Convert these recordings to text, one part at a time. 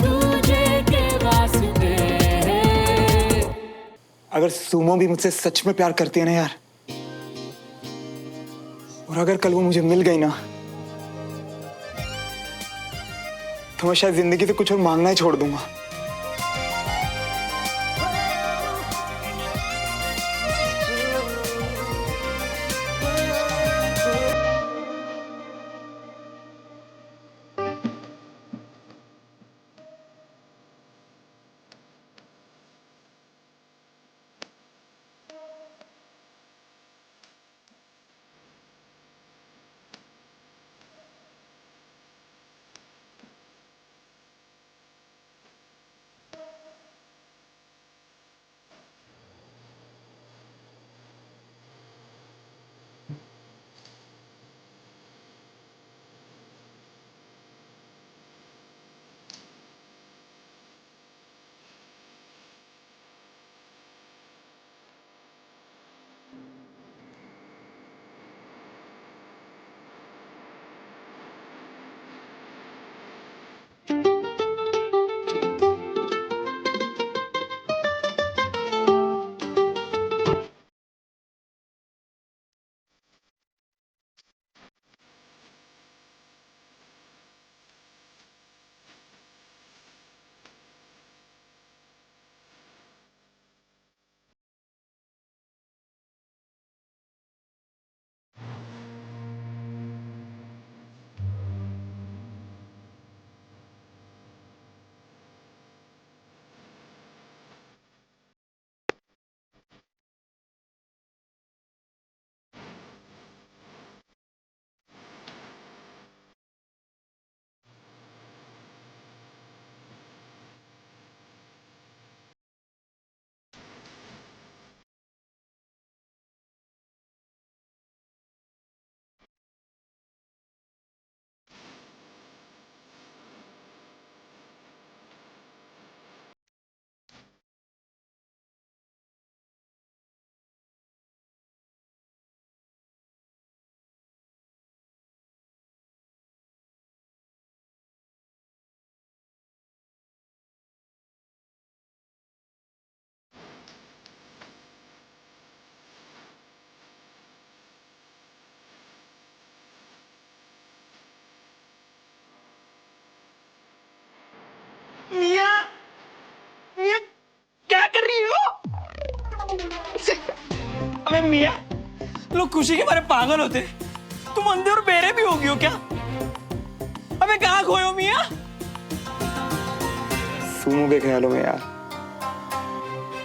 दूजे के वास्ते। अगर सुमो भी मुझसे सच में प्यार करती है ना यार, और अगर कल वो मुझे मिल गई ना, तो मैं शायद जिंदगी से कुछ और मांगना ही छोड़ दूंगा। मिया, मिया क्या कर रही हो? अबे मिया, लोग खुशी के मारे पागल होते, तुम अंधे और बेरे भी हो गई हो क्या? अबे कहाँ खोए हो मिया? सुमो के ख्यालों में यार,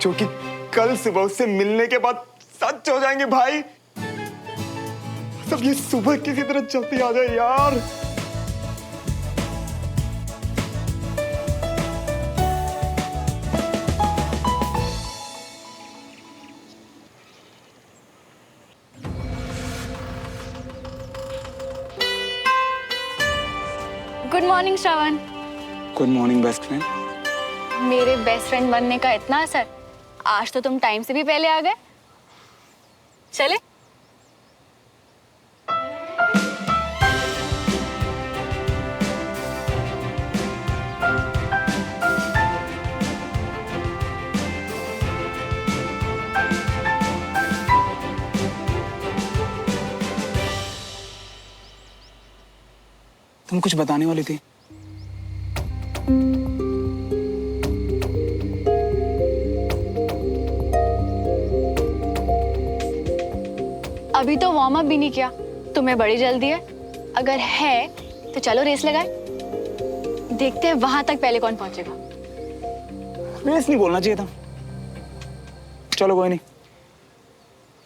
जो कि कल सुबह उससे मिलने के बाद सच हो जाएंगे भाई। सब ये सुबह किसी तरह जल्दी आ जाए यार। Good morning Shravan. Good morning best friend. मेरे बेस्ट फ्रेंड बनने का इतना असर, आज तो तुम टाइम से भी पहले आ गए। चले? तुम कुछ बताने वाली थी। अभी तो वार्म अप भी नहीं किया, तुम्हें बड़ी जल्दी है। अगर है तो चलो रेस लगाए, देखते हैं वहां तक पहले कौन पहुंचेगा। रेस नहीं बोलना चाहिए था। चलो कोई नहीं,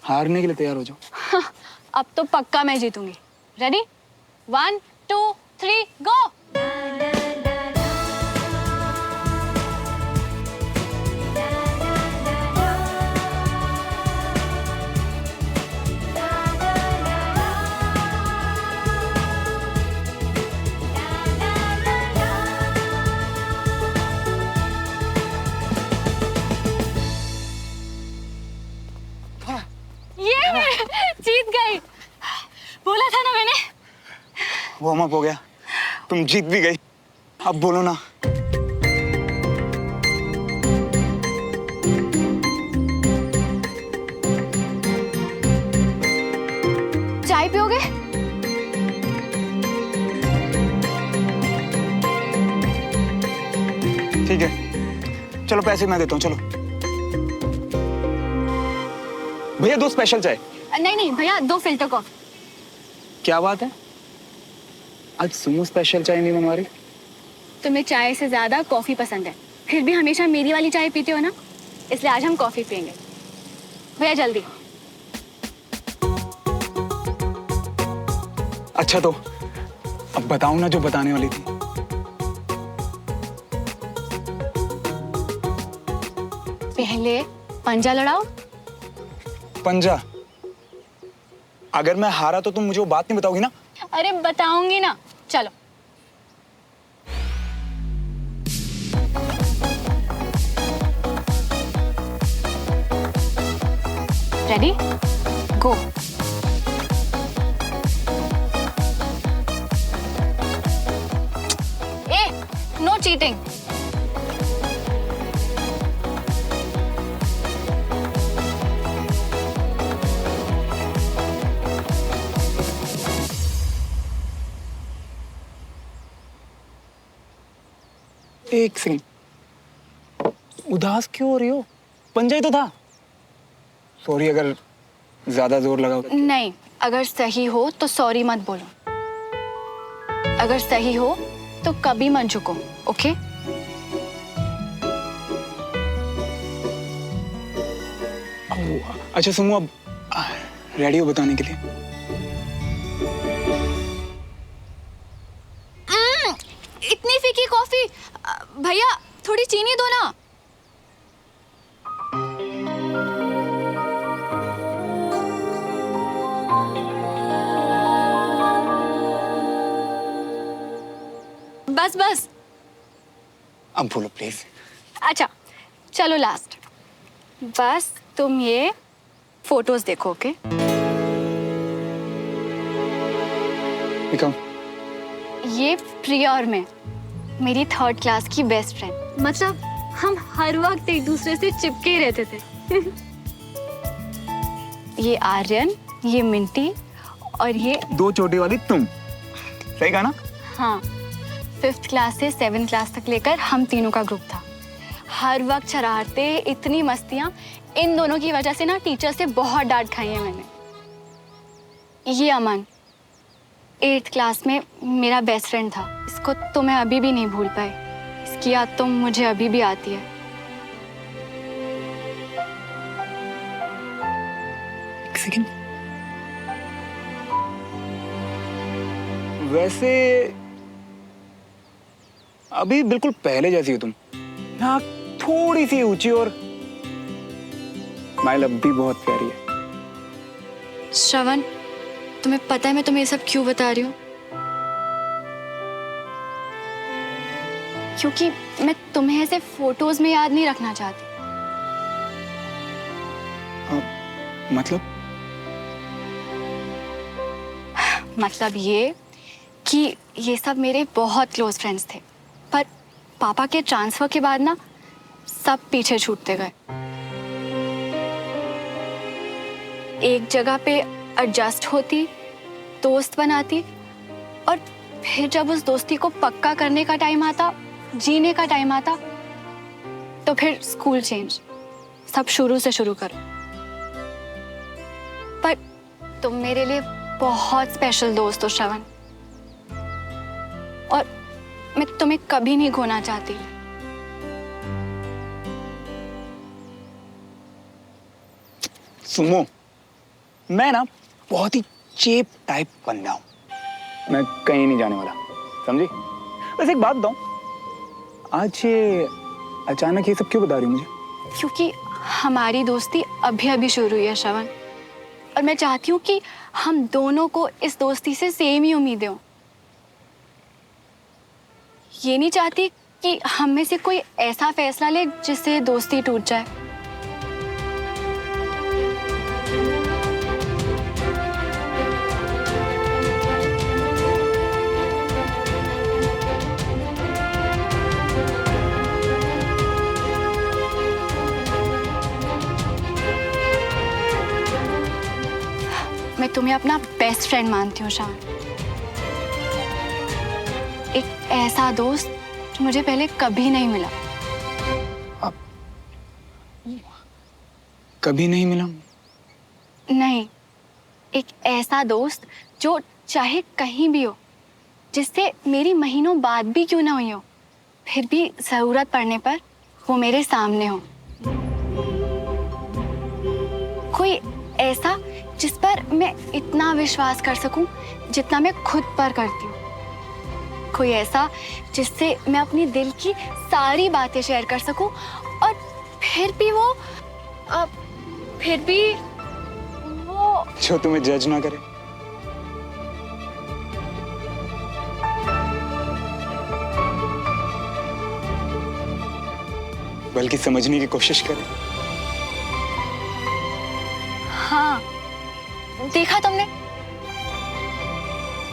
हारने के लिए तैयार हो जाओ। अब तो पक्का मैं जीतूंगी। रेडी? 1 2 3 गो। ये मैं जीत गई। बोला था ना मैंने। वार्म अप हो गया, तुम जीत भी गई। अब बोलो ना, ठीक है, चलो पैसे मैं देता हूँ, चलो। भैया 2 स्पेशल चाय। नहीं नहीं भैया 2 फिल्टर कॉफी। क्या बात है, आज सुमो स्पेशल चाय नहीं बनवा रही? तुम्हें चाय से ज्यादा कॉफी पसंद है, फिर भी हमेशा मेरी वाली चाय पीते हो ना, इसलिए आज हम कॉफी पियेंगे। भैया जल्दी। अच्छा तो अब बताऊं ना जो बताने वाली थी। पहले पंजा लड़ाओ। पंजा? अगर मैं हारा तो तुम मुझे वो बात नहीं बताओगी ना? अरे बताऊंगी ना, चलो। Ready go. ए नो चीटिंग। एक सेकंड, उदास क्यों हो रही हो? पंजा ही तो था। सॉरी अगर ज्यादा जोर लगा होगा। नहीं, अगर सही हो तो सॉरी मत बोलो, अगर सही हो तो कभी मत झुको, ओके? अच्छा सुमो, अब रेडी हो बताने के लिए? इतनी फीकी कॉफी, भैया थोड़ी चीनी दो ना। बस बस। अब बोलो प्लीज। अच्छा चलो लास्ट, बस तुम ये फोटोज देखो, ओके? दिखाओ। ये प्रिया और मैं, मेरी 3rd क्लास की बेस्ट फ्रेंड, मतलब हम हर वक्त एक दूसरे से चिपके ही रहते थे। ये आर्यन, ये मिंटी और ये 2 छोटी वाली तुम। सही कहा ना? हाँ, 5th क्लास से 7th क्लास तक लेकर हम तीनों का ग्रुप था। हर वक्त शरारतें, इतनी मस्तियाँ, इन दोनों की वजह से ना टीचर से बहुत डांट खाई है मैंने। ये अमन 8th क्लास में मेरा बेस्ट फ्रेंड था, इसको तो मैं अभी भी नहीं भूल पाई, इसकी याद तो मुझे अभी भी आती है। एक सेकंड, वैसे अभी बिल्कुल पहले जैसी हो तुम। हाँ, थोड़ी सी ऊंची और स्माइल अब भी बहुत प्यारी है। श्रवण, तुम्हें पता है मैं तुम्हें ये सब क्यों बता रही हूँ? क्योंकि मैं तुम्हें ऐसे फोटोज में याद नहीं रखना चाहती। मतलब ये कि ये सब मेरे बहुत क्लोज फ्रेंड्स थे, पर पापा के ट्रांसफर के बाद ना सब पीछे छूटते गए। एक जगह पे एडजस्ट होती, दोस्त बनाती, और फिर जब उस दोस्ती को पक्का करने का टाइम आता, जीने का टाइम आता, तो फिर स्कूल चेंज, सब शुरू से शुरू करो। पर तुम मेरे लिए बहुत स्पेशल दोस्त हो श्रवण, और मैं तुम्हें कभी नहीं खोना चाहती। सुमो, मैं ना बहुत ही चेप टाइप बंदा हूं, मैं कहीं नहीं जाने वाला, समझी? वैसे एक बात बताऊं, आज ये अचानक ये सब क्यों बता रही हो मुझे? क्योंकि हमारी दोस्ती अभी अभी शुरू हुई है श्रवण, और मैं चाहती हूँ कि हम दोनों को इस दोस्ती से सेम ही उम्मीदें हों। ये नहीं चाहती कि हम में से कोई ऐसा फैसला ले जिससे दोस्ती टूट जाए। मैं तुम्हें अपना बेस्ट फ्रेंड मानती हूँ श्रवण, एक ऐसा दोस्त जो मुझे पहले कभी नहीं मिला। कभी नहीं मिला? नहीं, एक ऐसा दोस्त जो चाहे कहीं भी हो, जिससे मेरी महीनों बात भी क्यों ना हुई हो, फिर भी जरूरत पड़ने पर वो मेरे सामने हो। कोई ऐसा जिस पर मैं इतना विश्वास कर सकूं जितना मैं खुद पर करती हूँ। कोई ऐसा जिससे मैं अपनी दिल की सारी बातें शेयर कर सकूं और फिर भी वो जो तुम्हें जज ना करे। बल्कि समझने की कोशिश करे। हाँ, देखा तुमने?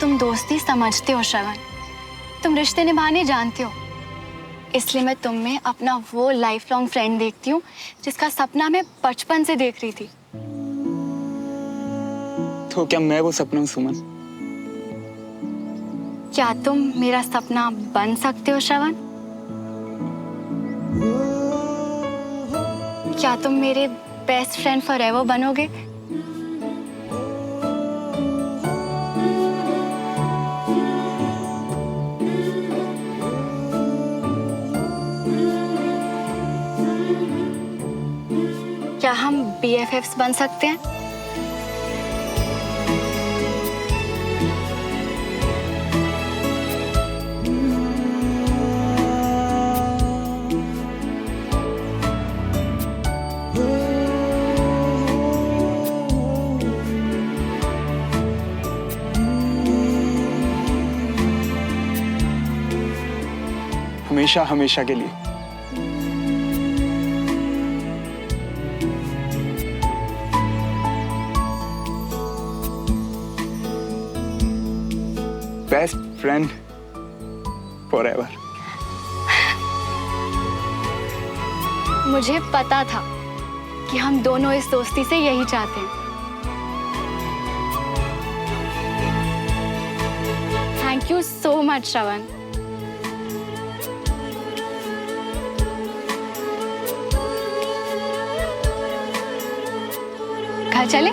तुम दोस्ती समझते हो श्रवण, तुम रिश्ते निभाने जानते हो, इसलिए मैं तुम में अपना वो लाइफ लॉन्ग फ्रेंड देखती हूँ जिसका सपना मैं बचपन से देख रही थी। तो क्या मैं वो सपना हूं सुमन? क्या तुम मेरा सपना बन सकते हो श्रवण? क्या तुम मेरे बेस्ट फ्रेंड फॉरएवर बनोगे? क्या हम BFFs बन सकते हैं? हमेशा हमेशा के लिए। Best friend forever. मुझे पता था कि हम दोनों इस दोस्ती से यही चाहते हैं। थैंक यू सो मच श्रवण। घर चले?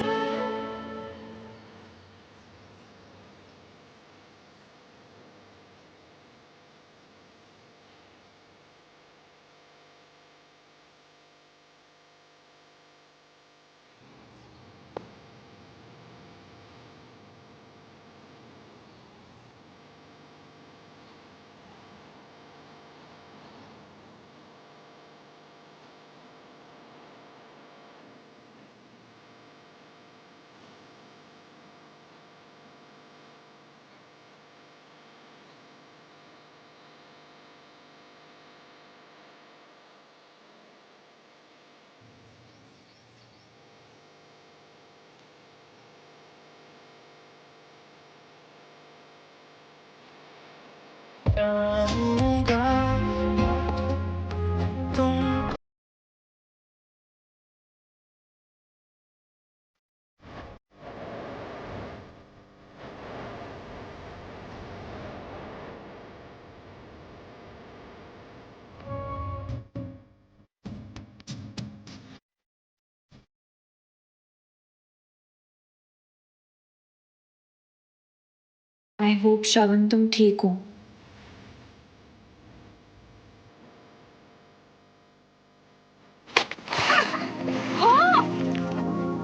आई होप श्रवण तुम ठीक हो।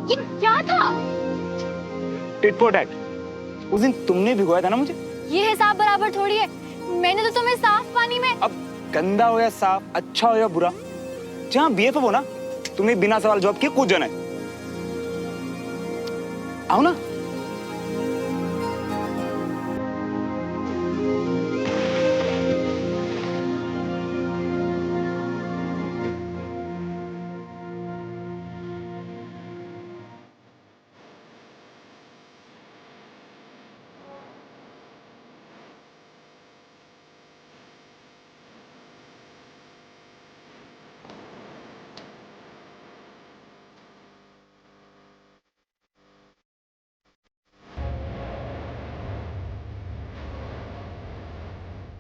ये क्या था? Tit for tat. उस दिन तुमने भिगोया था ना मुझे। ये हिसाब बराबर थोड़ी है। मैंने तो तुम्हें साफ पानी में। अब गंदा हो या साफ, अच्छा हो या बुरा, जहाँ BFF हो ना, तुम्हें बिना सवाल जवाब किए कूद जाना है। आओ ना।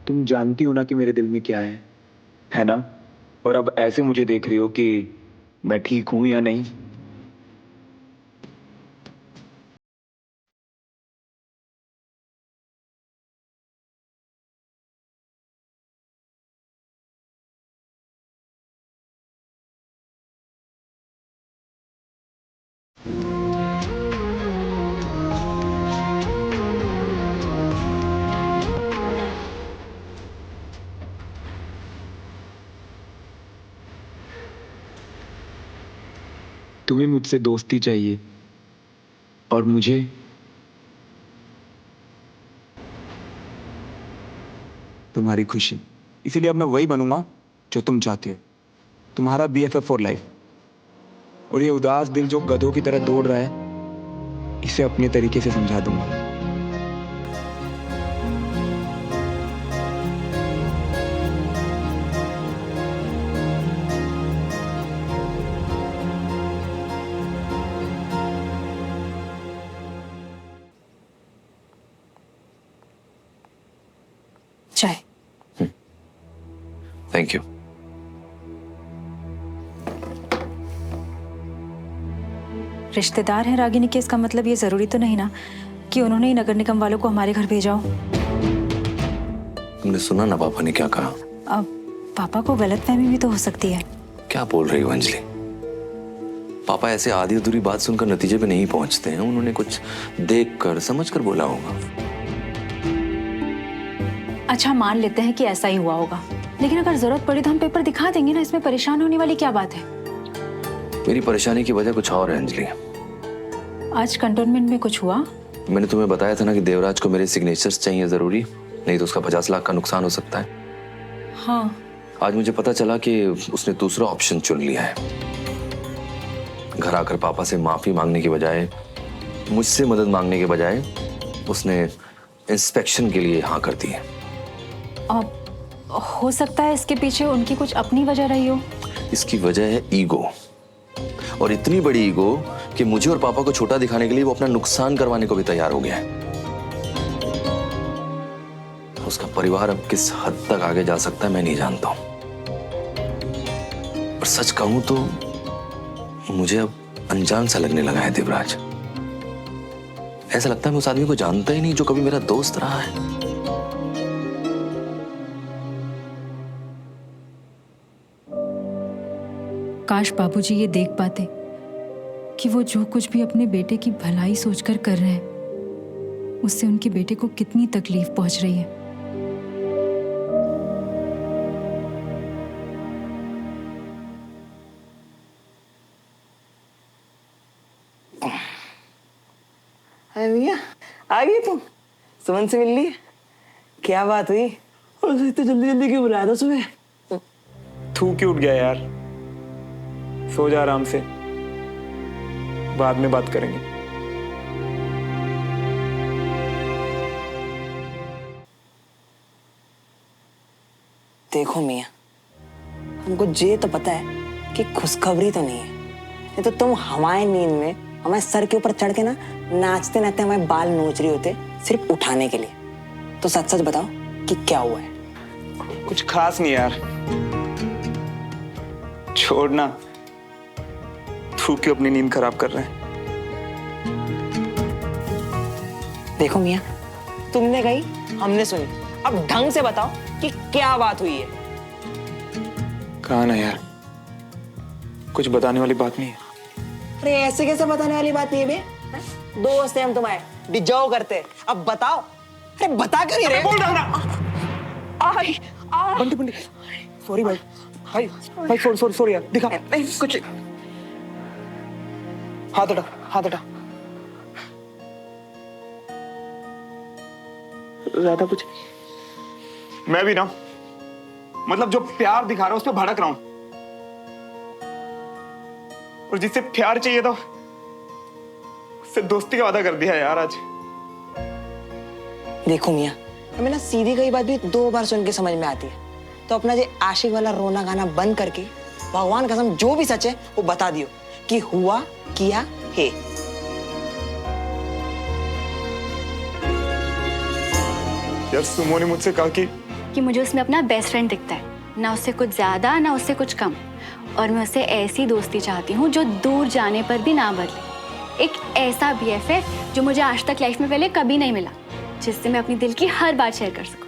तुम जानती हो ना कि मेरे दिल में क्या है ना? और अब ऐसे मुझे देख रही हो कि मैं ठीक हूं या नहीं। तुम्हें मुझसे दोस्ती चाहिए और मुझे तुम्हारी खुशी। इसीलिए अब मैं वही बनूंगा जो तुम चाहती हो, तुम्हारा BFF फॉर लाइफ। और ये उदास दिल जो गधों की तरह दौड़ रहा है, इसे अपने तरीके से समझा दूंगा। चाय। Thank you. रिश्तेदार हैं रागिनी के, इसका मतलब ये जरूरी तो नहीं ना कि उन्होंने ही नगर निगम वालों को हमारे घर भेजा हो। तुमने सुना ना पापा ने क्या कहा? अब पापा को गलतफहमी भी तो हो सकती है। क्या बोल रही हो अंजलि? पापा ऐसे आधी अधूरी बात सुनकर नतीजे पे नहीं पहुंचते हैं। उन्होंने कुछ देख कर समझ कर बोला होगा। अच्छा, मान लेते हैं कि ऐसा ही हुआ होगा, लेकिन अगर जरूरत पड़ी तो हम पेपर दिखा देंगे ना। इसमें परेशान होने वाली क्या बात है? मेरी परेशानी की वजह कुछ और है अंजलि। आज कंटोनमेंट में कुछ हुआ? मैंने तुम्हें बताया था ना कि देवराज को मेरे सिग्नेचर्स चाहिए जरूरी, नहीं तो उसका 50 लाख का नुकसान हो सकता है। हाँ। आज मुझे पता चला कि उसने दूसरा ऑप्शन चुन लिया है। घर आकर पापा से माफी मांगने की बजाय, मुझसे मदद मांगने के बजाय उसने इंस्पेक्शन के लिए हाँ कर दी है। हो सकता है इसके पीछे उनकी कुछ अपनी वजह रही हो। इसकी वजह है ईगो, और इतनी बड़ी ईगो कि मुझे और पापा को छोटा दिखाने के लिए वो अपना नुकसान करवाने को भी तैयार हो गया है। उसका परिवार अब किस हद तक आगे जा सकता है मैं नहीं जानता हूं, पर सच कहूं तो मुझे अब अनजान सा लगने लगा है देवराज। ऐसा लगता है मैं उस आदमी को जानता ही नहीं जो कभी मेरा दोस्त रहा है। काश बाबूजी ये देख पाते कि वो जो कुछ भी अपने बेटे की भलाई सोचकर कर रहे हैं, उससे उनके बेटे को कितनी तकलीफ पहुंच रही है। अरे भैया, आ गई तुम? सुमन से मिल ली? क्या बात हुई? और इतनी जल्दी जल्दी क्यों बुलाया था सुबह? थूक के उठ गया यार। सो जा आराम से, बाद में बात करेंगे। देखो मियाँ, हमको ये तो पता है कि खुशखबरी तो नहीं है, नहीं तो तुम हमारे नींद में हमारे सर के ऊपर चढ़ के ना नाचते नाचते हमारे बाल नोच रही होते सिर्फ उठाने के लिए। तो सच सच बताओ कि क्या हुआ है? कुछ खास नहीं यार, छोड़ना। थूक के अपनी नींद खराब कर रहे हैं। देखो मियाँ, तुमने कही, हमने सुनी, अब ढंग से बताओ कि क्या बात हुई है। कहा ना यार, कुछ बताने वाली बात नहीं है। अरे ऐसे कैसे बताने वाली बात नहीं है बे? दोस्त हैं हम तुम्हारे, डिजर्व करते। अब बताओ। अरे बता क्यों नहीं रहे? बोल रहा ना। बंटी बंटी, सॉरी भाई। भाई सॉरी यार, दिखा। नहीं कुछ। हाथ हटा, हाथ हटा। ज्यादा कुछ नहीं। मैं भी ना, मतलब जो प्यार दिखा रहा हूं उस पर भड़क रहा हूं, और जिससे प्यार चाहिए था उससे दोस्ती का वादा कर दिया यार आज। देखो मियाँ, हमें ना सीधी गई बात भी 2 बार सुन के समझ में आती है, तो अपना ये आशिक वाला रोना गाना बंद करके भगवान कसम जो भी सच है वो बता दियो कि हुआ किया है। यार सुमो ने मुझसे कहा कि मुझे उसमें अपना बेस्ट फ्रेंड दिखता है, ना उससे कुछ ज्यादा ना उससे कुछ कम। और मैं उससे ऐसी दोस्ती चाहती हूँ जो दूर जाने पर भी ना बदले। एक ऐसा BFF जो मुझे आज तक लाइफ में पहले कभी नहीं मिला, जिससे मैं अपनी दिल की हर बात शेयर कर सकूँ।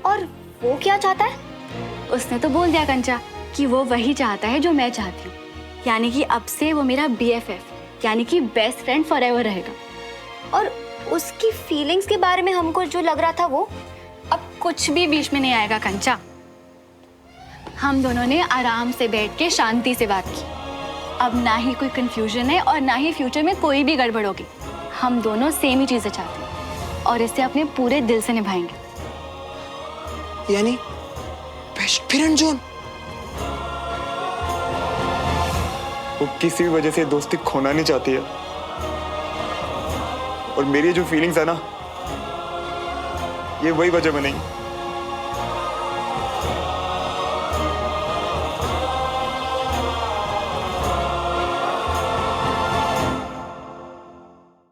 और वो क्या चाहता है? उसने तो बोल दिया कंचा कि वो वही चाहता है जो मैं चाहती हूँ, यानी कि अब से वो मेरा BFF यानी कि बेस्ट फ्रेंड फॉरएवर रहेगा। और उसकी फीलिंग्स के बारे में हमको जो लग रहा था वो? अब कुछ भी बीच में नहीं आएगा कंचा। हम दोनों ने आराम से बैठ के शांति से बात की। अब ना ही कोई कंफ्यूजन है और ना ही फ्यूचर में कोई भी गड़बड़ होगी। हम दोनों सेम ही चीजें चाहते हैं और इसे अपने पूरे दिल से निभाएंगे। यानी बेस्ट फ्रेंड जोन? वो किसी भी वजह से दोस्ती खोना नहीं चाहती है, और मेरी जो फीलिंग्स है ना, ये वही वजह में नहीं।